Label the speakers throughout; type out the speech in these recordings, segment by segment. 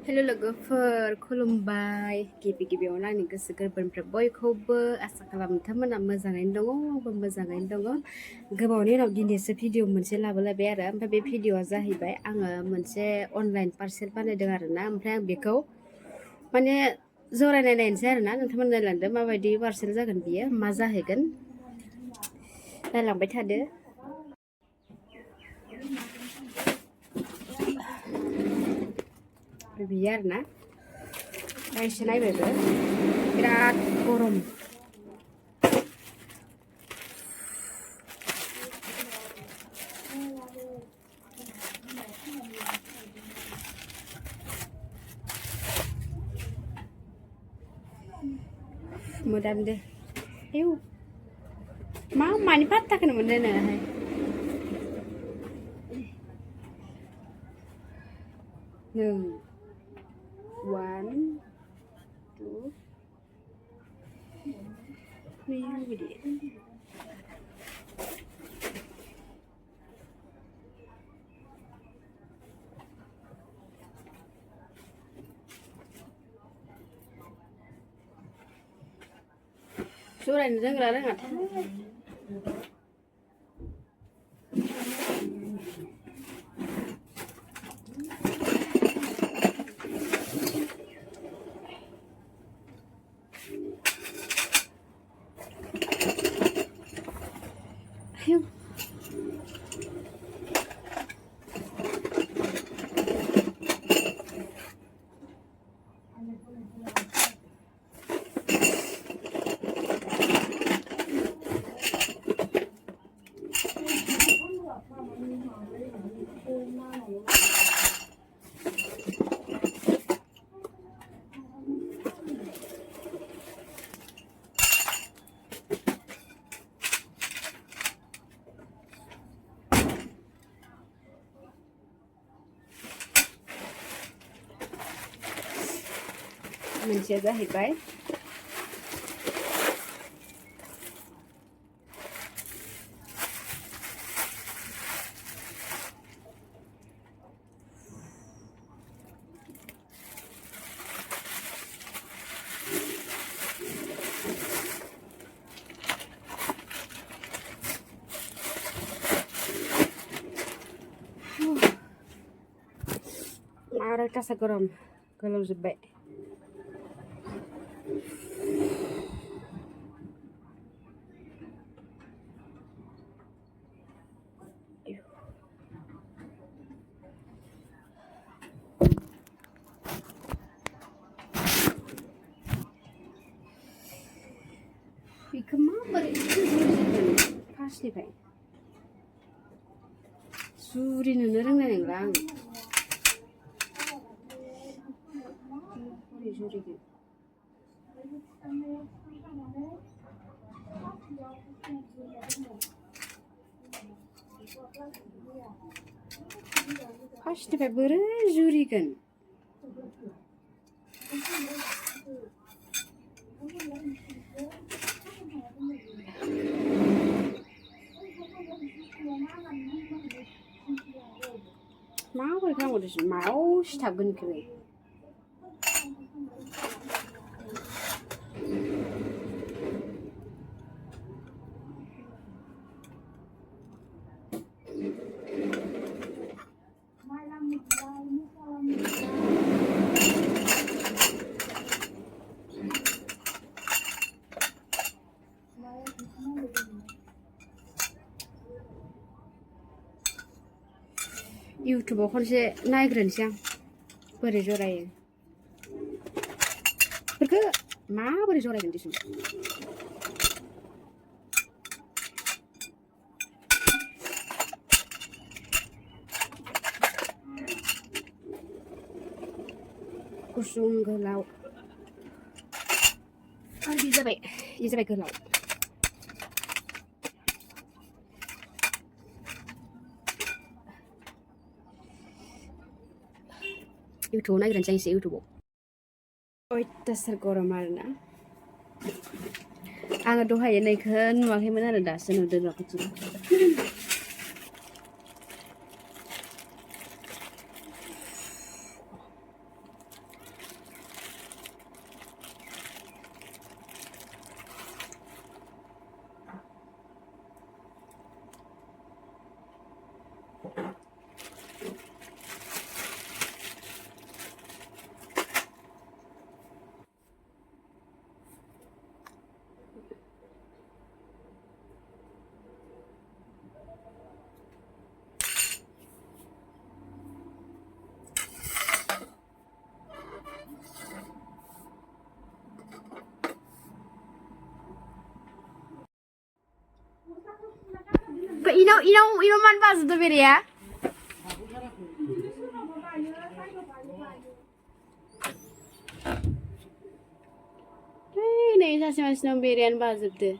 Speaker 1: हेल' लोगोफोर खुलुमबाय गिबियावनो आंनि गोसो गोरबोनिफ्राय बयखौबो आसा खालामो नोंथांमोना मोजाङैनो दङ आंबो मोजाङैनो दङ गोबावनि उनाव दिनैसो भिडिअ मोनसे लाबोलायबाय आरो ओमफ्राय बे भिडिअआ जाहैबाय आङो मोनसे अनलाइन पार्सेल बानायदों आरोना ओमफ्राय आं बेखौ माने जरायनाय नायनोसै आरोना नोंथांमोन नायलांदो माबायदि पार्सेल जागोन बियो मा जाहैगोन नायलांबाय थादो बियो आरोना एसे नायबायबो बिराद गरम मोदानदो आयौ मानि पात्ताखौनो मोनदों नोङोहाय नों 1 2 नुयो बिदि जरायनो रोंगोना रोङाथाय आयौ मोनसेया जाहैबाय आरो कासा गरम गोलोमजोब्बाय बेखौ माबोरै फार्स्टनिफ्राय जुरिनोनो रोंनाय नंला आं बोरै जुरिगोन फार्स्टनिफ्राय बोरै जुरिगोन माबोरै खालामगोन मायाव सिथाबगोन बेखौलाय इउटुबाव खनसे नायग्रोनोसै आं बोरै जरायो बेफोरखौ माबोरै जरायगोन दिसुन गुसुं गोलाव आरो बे जाबाय गोलाव इउटुबाव नायग्रोनोसै एसे इउटुबाव अयथासार गरम आरोना आङो दहाय नैखौ नुवाखैमोन आरो दासो नुदों र' Ino man baजुबदो बेरेया नै सासे मानसिनाव बेरेयानो बाजुबदो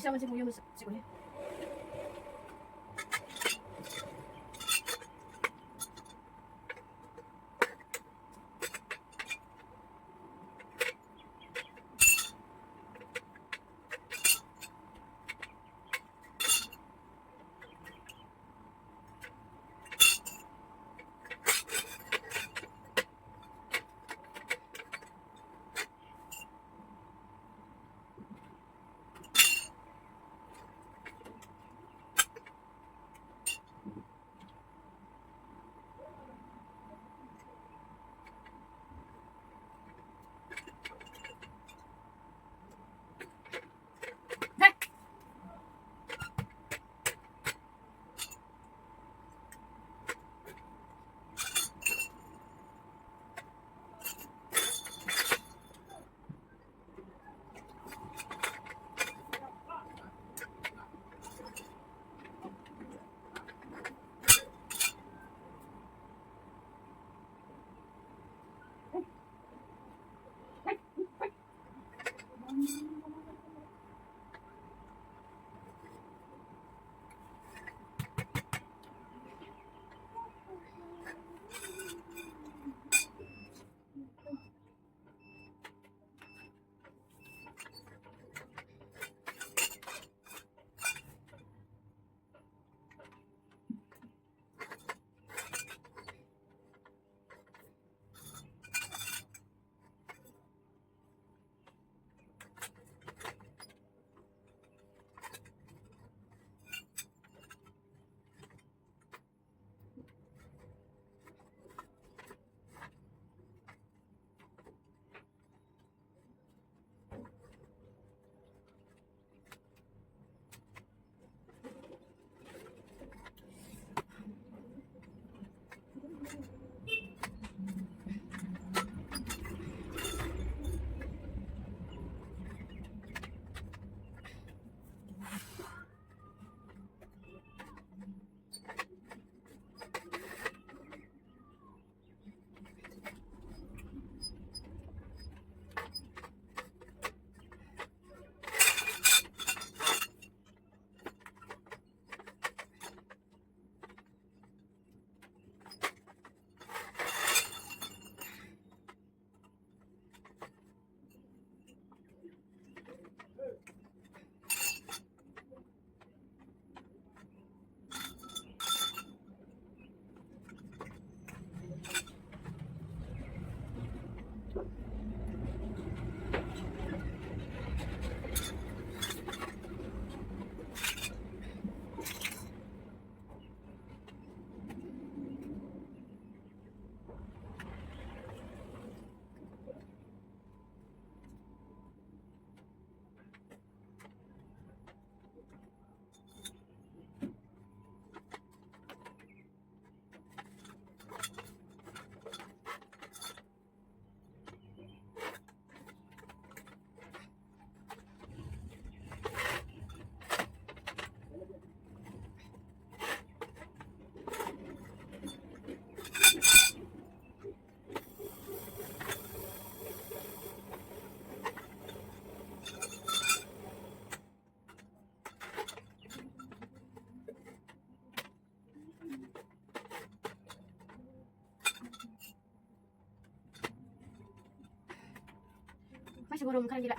Speaker 1: Siapa sih punya musik? गरम खान गैला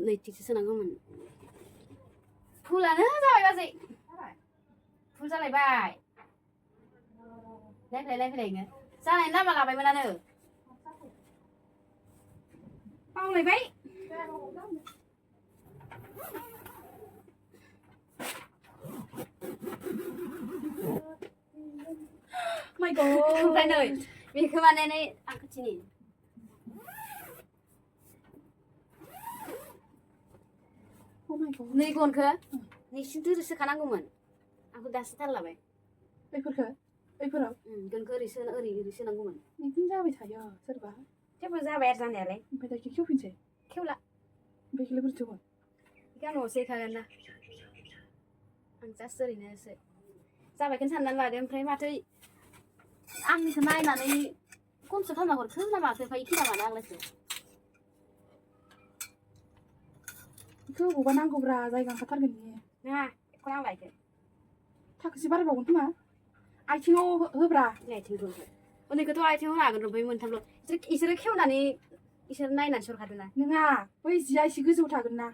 Speaker 1: नैथिकसो सोनांगौमोन फुलानो जाबाय बाजै फुल जालायबाय लायफैलायनो जानायनि लामा लाबायमोनानो बावलायबाय माय गड ओमफ्राय नै बेखौ माने नै आं खाथिनि नै गनखौ नैसिम सोखानांगौमोन आंखौ दासो थाल लाबाय बैफोराव गनखौ ओरै सोनांगौमोन बिदिनो जाबाय थायो सोरबा थेवबो जाबाय आरो जानायालाय ओमफ्राय दा खेवफिनसै खेवला ओमफ्राय खेवला बोरैथो बेखौ आं न'आवसो एखागोन ना आं जास्ट ओरैनोसो जाबायखौनो साननानै लादो ओमफ्राय माथो आंनिखौ नायनानै खमसो खालामना हरखो ना माखो ओमफ्राय इखिना मानो आंलायसो बेखौ बबावबा नांगौब्रा जायगा ओंखारथारगोन बियो नङा एखौ नांला इखो थाखोसे बारायबावगोन खोमा आथिङाव होब्रा आथिंखौ उन्दैखौथ' आथिङाव होनो हागोन र' बै मोनथामल' इसोरो खेवनानै इसोर नायनानै सरखादों ना नङा बै जिया एसे गोजौ थागोन ना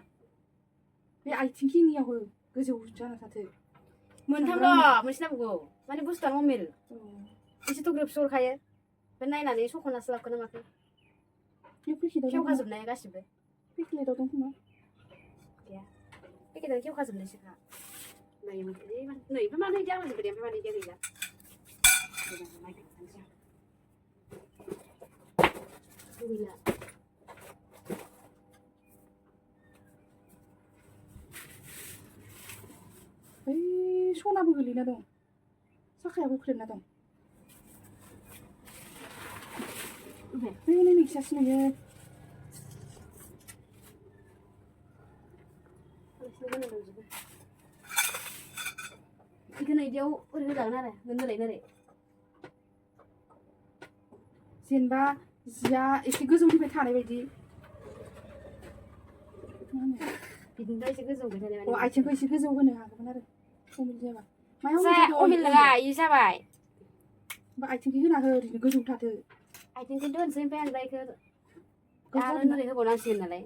Speaker 1: बे आथिं खिनियाव हो गोजौ जाना थाथो मोनथामल' मोनसे नांगौ माने बुस्थुआ नर्मेल एसेथ' ग्रोबसो हरखायो बे नायनानै सख'नासो लाबोखोना माखो खेवखाजोबनाय गासिबो पेकेटाव दं खोमा गैया पेकेटाव खेवखाजोबनायसोखा नायोमोन नै ओमफ्राय मानो इदि आलायजोब्बाय दे ओमफ्राय मानो इदिया गैला गैला बै सनाबो गोलैना दं साखायाबो खुख्रेबना दं बै नै नोंसिनासो नुयो बेखौ नैदियाव ओरै होजागोन आरो नोरै जेनेबा जिया एसे गोजौनिफ्राय थानाय बायदि बिदिनो एसे गोजौ थानाय अ आथिंखौ एसे गोजौ होनो हागौमोन आरो अमिल जाबा मायाव अमिल नङा इ जाबाय बा आथिंखौ होना हो ओरैनो गोजौ थाथो आथिंखौ दोनसै ओमफ्राय आं दा इखौ आरो नोरै होबावनांसिगोन नालाय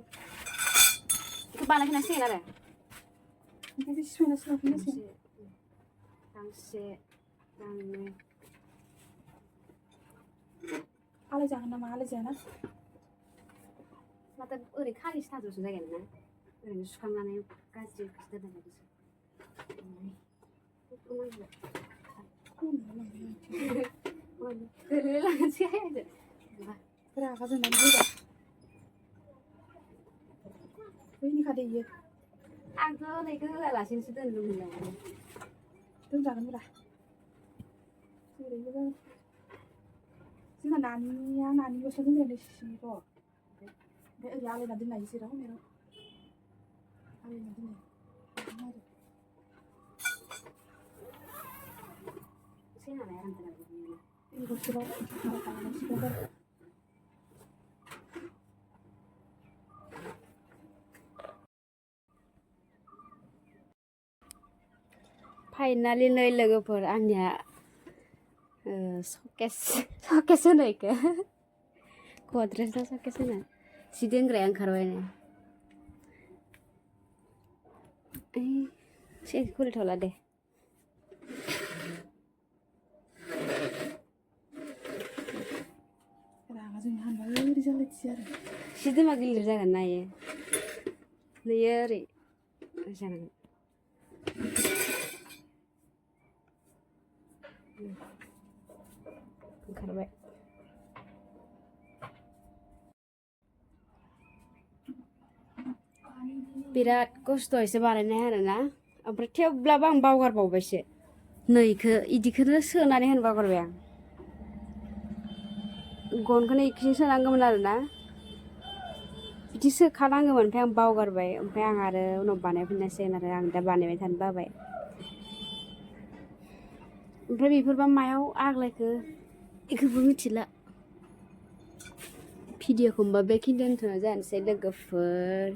Speaker 1: इखौ बानायफिननांसिगोन आरो ओमफ्राय सिफायना सोलाफिननांसिगोन आं गांसे गांनै
Speaker 2: आलाय जागोन नामा आलाय जायाना
Speaker 1: माथो ओरै खालिसो थाजोबसो जायगायानो ना ओरैनो सुखांनानै गाज्रि दोननाय बायदिसो गोलैलांसै आरो
Speaker 2: रागा जोंनानै फैबाय बैनिखादे इयो
Speaker 1: आंथ' ओरैखौ होआलासेनोसो दोननो लुबैदों
Speaker 2: दोनजागोनब्रा ओरैबो जोंना नानिल'सो दोनजानाय सिर' ओमफ्राय ओरै आलायना दोननाय जेराव मेराव आलायना दोननाय आरो
Speaker 1: सेनालाय आराम
Speaker 2: इ बोथोराव माबा खालामनांसिगोन आरो
Speaker 1: फाइनालि नै लोगोफोर आंनिया सकेस होनो इखो गद्रेज ना सकेस होनो जि दोनग्राया ओंखारबाय नै एसे खुलिथ'ला दे
Speaker 2: रागा जोंनो हानबा ओरै जालायथियो आरो
Speaker 1: जि दोनबा गिलिर जागोन ना इयो नैयो ओरै जानांगोन ओंखारबाय बिराद खस्थ'यैसो बानायनाय आरोना ओमफ्राय थेवब्लाबो आं बावगारबावबायसो नैखो इदिखौनो सोनानै होनो बावगारबाय आं गनखौनो इखिसो सोनांगौमोन आरोना बिदि सोखानांगौमोन ओमफ्राय आं बावगारबाय ओमफ्राय आं आरो उनाव बानायफिननांसिगोन आरो आं दा बानायबाय थानो बाबाय ओमफ्राय बेफोरबा मायाव आग्लायखो बेखौबो मिथिला भिडिअ'खौ होमबा बेखिनि दोनथ'नाय जानोसै लोगोफोर